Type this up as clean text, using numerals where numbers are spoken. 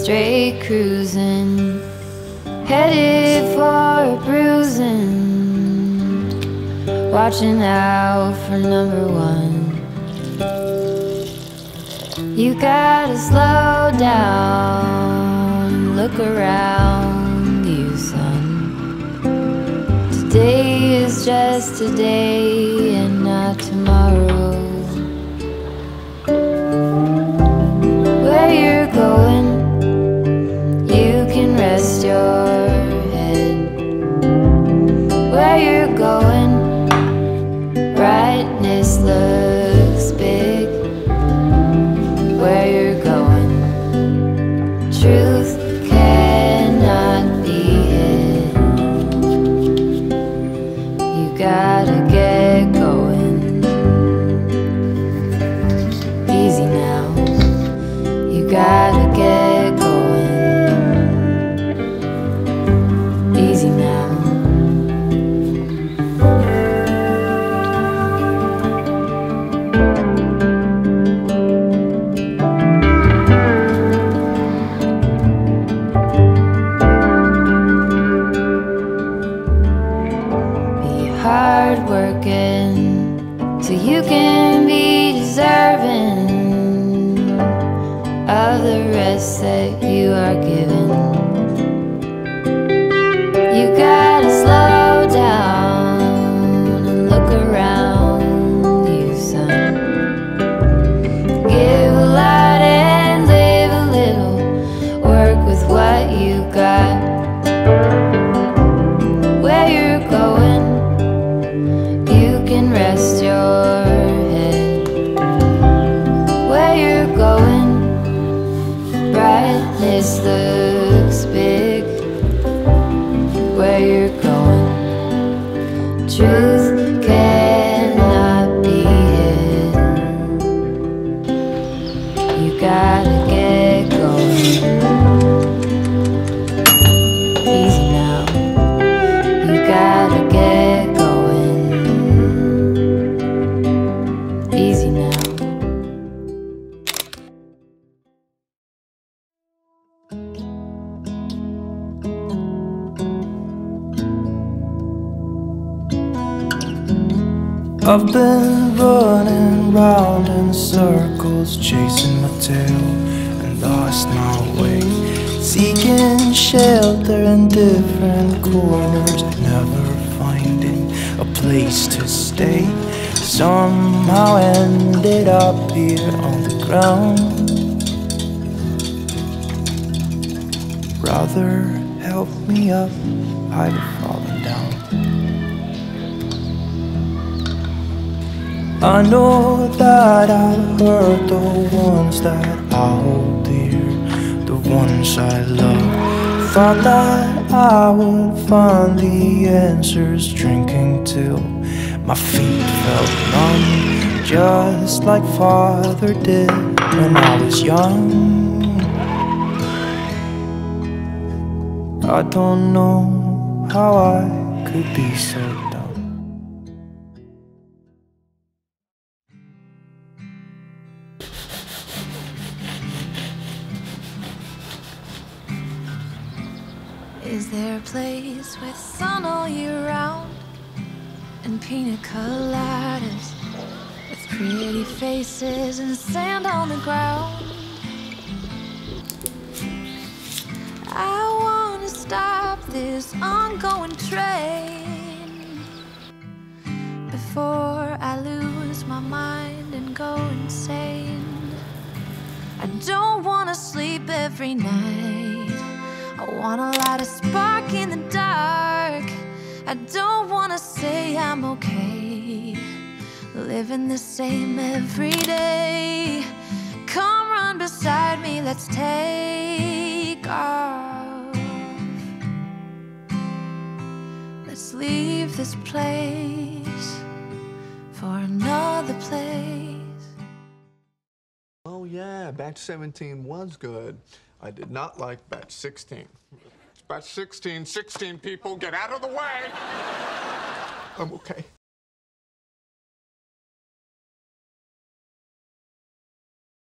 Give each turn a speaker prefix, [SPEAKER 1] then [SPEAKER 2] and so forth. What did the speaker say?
[SPEAKER 1] straight cruising, headed for a bruising, watching out for number one. You gotta slow down, look around you, son. Today is just today and not tomorrow. Where you're going, you can rest your head. Where you're going, brightness looks big. Where you're going, truth cannot be hid. You gotta get going. Easy now. You gotta get going. Easy now. Hard working so you can be deserving of the rest that you are given. You gotta slow down and look around you, son. Give a lot and live a little. Work with what you got. Where you're going, rest your head. Where you're going, brightness looks big. Where you're going, truth cannot be hid. You gotta get going. Easy now. You gotta get going. Easy now.
[SPEAKER 2] I've been running round in circles, chasing my tail and lost my way, seeking shelter in different corners, never finding a place to stay. Somehow ended up here on the ground. Brother, help me up, I've fallen down. I know that I hurt the ones that I hold dear, the ones I love. Thought that I would find the answers, drinking till my feet felt numb, just like Father did when I was young. I don't know how I could be so dumb.
[SPEAKER 1] Is there a place with sun all year round and pina coladas with pretty faces and sand on the ground? I wanna stop this ongoing train before I lose my mind and go insane. I don't wanna sleep every night. I wanna light a spark in the dark. I don't wanna say I'm okay, living the same every day. Come run beside me, let's take off. Let's leave this place for another place.
[SPEAKER 3] Oh yeah, batch 17 was good. I did not like batch 16. It's batch 16, 16 people, get out of the way! I'm okay.